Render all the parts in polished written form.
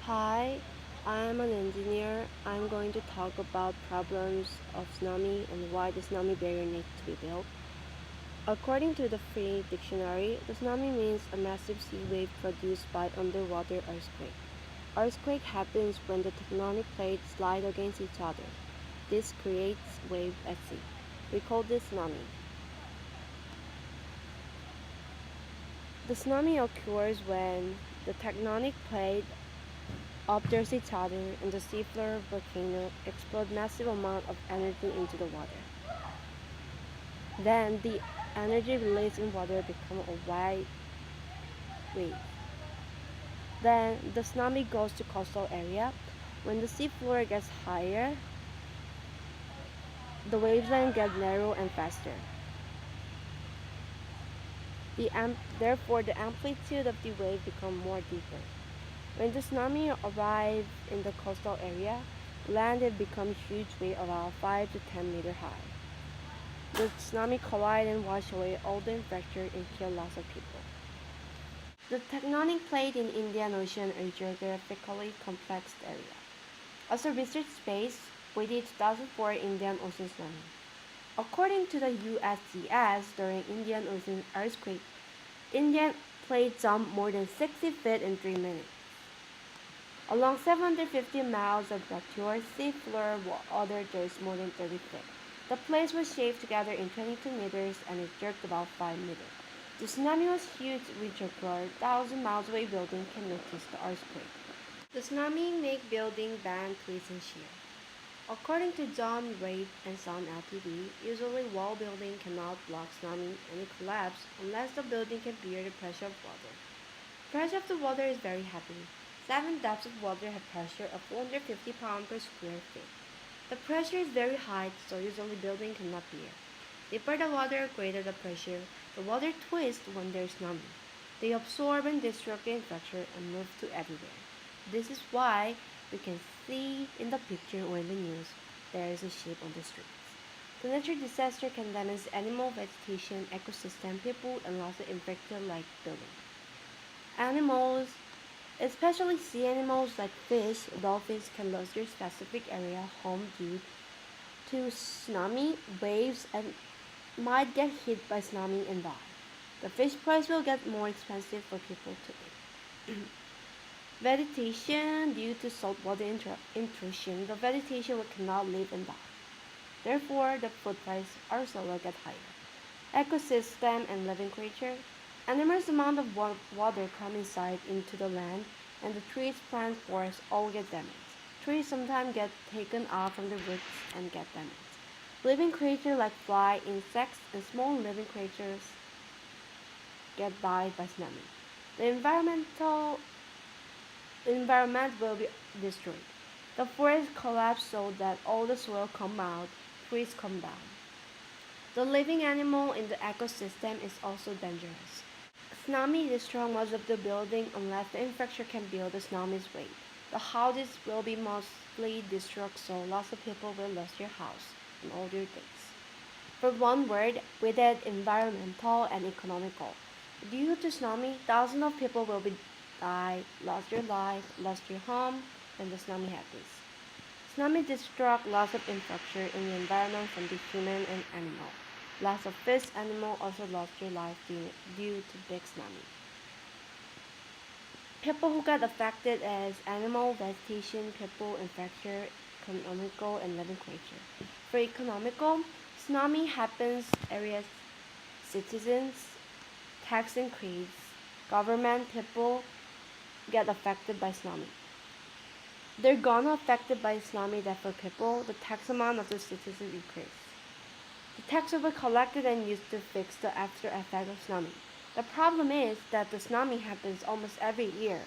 Hi, I'm an engineer. I'm going to talk about problems of tsunami and why the tsunami barrier needs to be built. According to the Free Dictionary, the tsunami means a massive sea wave produced by underwater earthquake. Earthquake happens when the tectonic plates slide against each other. This creates wave at sea. We call this tsunami. The tsunami occurs when the tectonic plate obtures each other and the seafloor volcano explode massive amount of energy into the water. Then the energy released in water become a wide wave. Then the tsunami goes to coastal area. When the seafloor gets higher, the waveline gets narrow and faster. Therefore, the amplitude of the wave become more deeper. When the tsunami arrives in the coastal area, land it becomes huge wave around 5 to 10 meter high. The tsunami collide and wash away all the infrastructure and kill lots of people. The tectonic plate in Indian Ocean is a geographically complex area. As a research space, we did 2004 Indian Ocean tsunami. According to the USGS, during Indian Ocean earthquake, Indian plate jumped more than 60 feet in 3 minutes. Along 750 miles of fracture, seafloor water depths more than 30 feet. The plates were shaved together in 22 meters and it jerked about 5 meters. The tsunami was huge, which occurred 1,000 miles away. Building can notice the earthquake. The tsunami make building bend, twist, and shear. According to John Reid and Son Ltd., usually wall building cannot block tsunami and it collapse unless the building can bear the pressure of water. Pressure of the water is very heavy. 7 depths of water have pressure of 450 pounds per square feet. The pressure is very high, so usually building cannot bear. Deeper the water, greater the pressure. The water twists when there is tsunami. They absorb and destroy the infrastructure and move to everywhere. This is why we can see in the picture or in the news there is a ship on the streets. The natural disaster can damage animal, vegetation, ecosystem, people, and lots of infrastructure like buildings. Animals, especially sea animals like fish, dolphins can lose their specific area home due to tsunami waves and might get hit by tsunami and die. The fish price will get more expensive for people to eat. Vegetation, due to saltwater intrusion, the vegetation cannot live and die. Therefore, the food price also will get higher. Ecosystem and living creature. An immense amount of water comes inside into the land, and the trees, plants, forests all get damaged. Trees sometimes get taken out from the roots and get damaged. Living creatures like fly, insects, and small living creatures get died by tsunami. The environment will be destroyed. The forest collapse so that all the soil come out, trees come down. The living animal in the ecosystem is also dangerous. Tsunami destroy most of the building unless the infrastructure can build the tsunami's weight. The houses will be mostly destroyed, so lots of people will lose their house and all their things. For one word, we did environmental and economical. Due to tsunami, thousands of people will be die, lost their life, lost their home when the tsunami happens. Tsunami destroy lots of infrastructure in the environment from the human and animal. Lots of fish animal also lost their life due to big tsunami. People who got affected as animal, vegetation, people, infrastructure, economical, and living creature. For economical, tsunami happens areas, citizens, tax increase, government, people get affected by tsunami. They're gonna affected by tsunami that for people, the tax amount of the citizens increase. The tax will be collected and used to fix the after effect of tsunami. The problem is that the tsunami happens almost every year,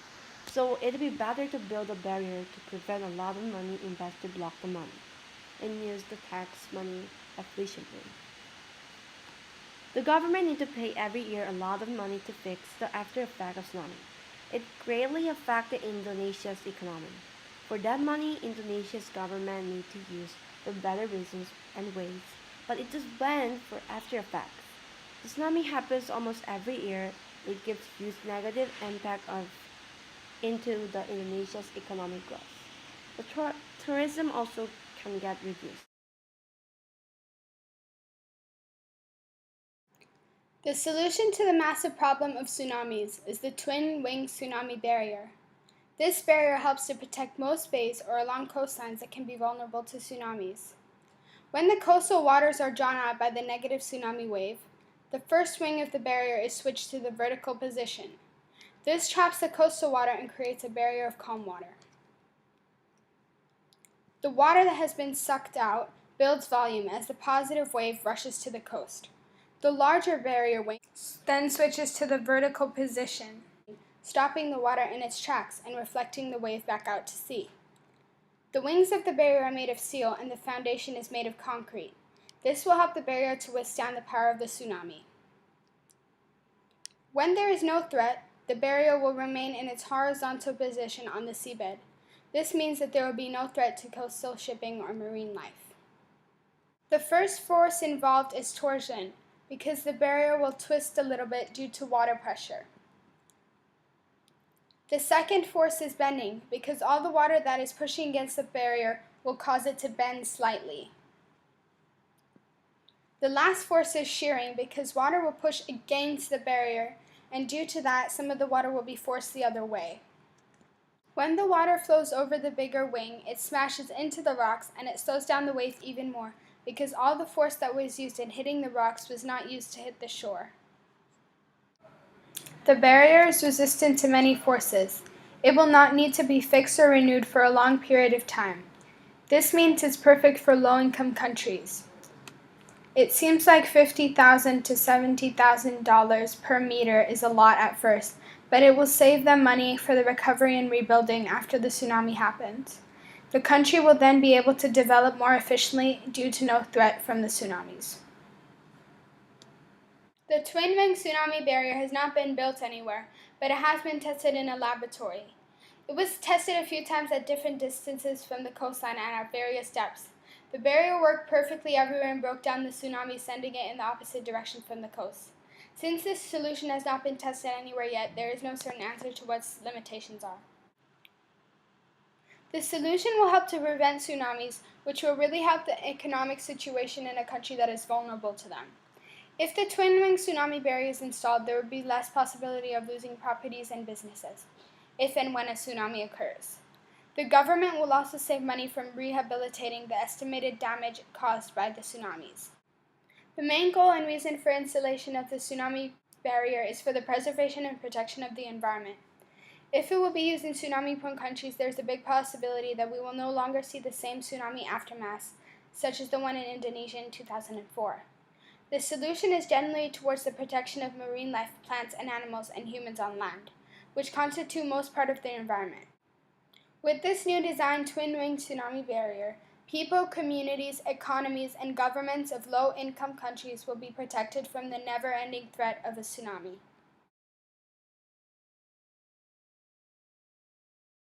so it'd be better to build a barrier to prevent a lot of money invested to block the money and use the tax money efficiently. The government need to pay every year a lot of money to fix the after effect of tsunami. It greatly affected Indonesia's economy. For that money, Indonesia's government need to use for better reasons and ways, but it just went for after effects. The tsunami happens almost every year. It gives huge negative impact of into the Indonesia's economic growth. The tourism also can get reduced. The solution to the massive problem of tsunamis is the twin wing tsunami barrier. This barrier helps to protect most bays or along coastlines that can be vulnerable to tsunamis. When the coastal waters are drawn out by the negative tsunami wave, the first wing of the barrier is switched to the vertical position. This traps the coastal water and creates a barrier of calm water. The water that has been sucked out builds volume as the positive wave rushes to the coast. The larger barrier wing then switches to the vertical position, stopping the water in its tracks and reflecting the wave back out to sea. The wings of the barrier are made of steel and the foundation is made of concrete. This will help the barrier to withstand the power of the tsunami. When there is no threat, the barrier will remain in its horizontal position on the seabed. This means that there will be no threat to coastal shipping or marine life. The first force involved is torsion, because the barrier will twist a little bit due to water pressure. The second force is bending, because all the water that is pushing against the barrier will cause it to bend slightly. The last force is shearing, because water will push against the barrier, and due to that, some of the water will be forced the other way. When the water flows over the bigger wing, it smashes into the rocks and it slows down the wave even more, because all the force that was used in hitting the rocks was not used to hit the shore. The barrier is resistant to many forces. It will not need to be fixed or renewed for a long period of time. This means it's perfect for low-income countries. It seems like $50,000 to $70,000 per meter is a lot at first, but it will save them money for the recovery and rebuilding after the tsunami happens. The country will then be able to develop more efficiently due to no threat from the tsunamis. The twin wing tsunami barrier has not been built anywhere, but it has been tested in a laboratory. It was tested a few times at different distances from the coastline and at various depths. The barrier worked perfectly everywhere and broke down the tsunami, sending it in the opposite direction from the coast. Since this solution has not been tested anywhere yet, there is no certain answer to what its limitations are. The solution will help to prevent tsunamis, which will really help the economic situation in a country that is vulnerable to them. If the twin wing tsunami barrier is installed, there would be less possibility of losing properties and businesses, if and when a tsunami occurs. The government will also save money from rehabilitating the estimated damage caused by the tsunamis. The main goal and reason for installation of the tsunami barrier is for the preservation and protection of the environment. If it will be used in tsunami-prone countries, there is a big possibility that we will no longer see the same tsunami aftermaths, such as the one in Indonesia in 2004. The solution is generally towards the protection of marine life, plants and animals, and humans on land, which constitute most part of the environment. With this new design twin-wing tsunami barrier, people, communities, economies, and governments of low-income countries will be protected from the never-ending threat of a tsunami.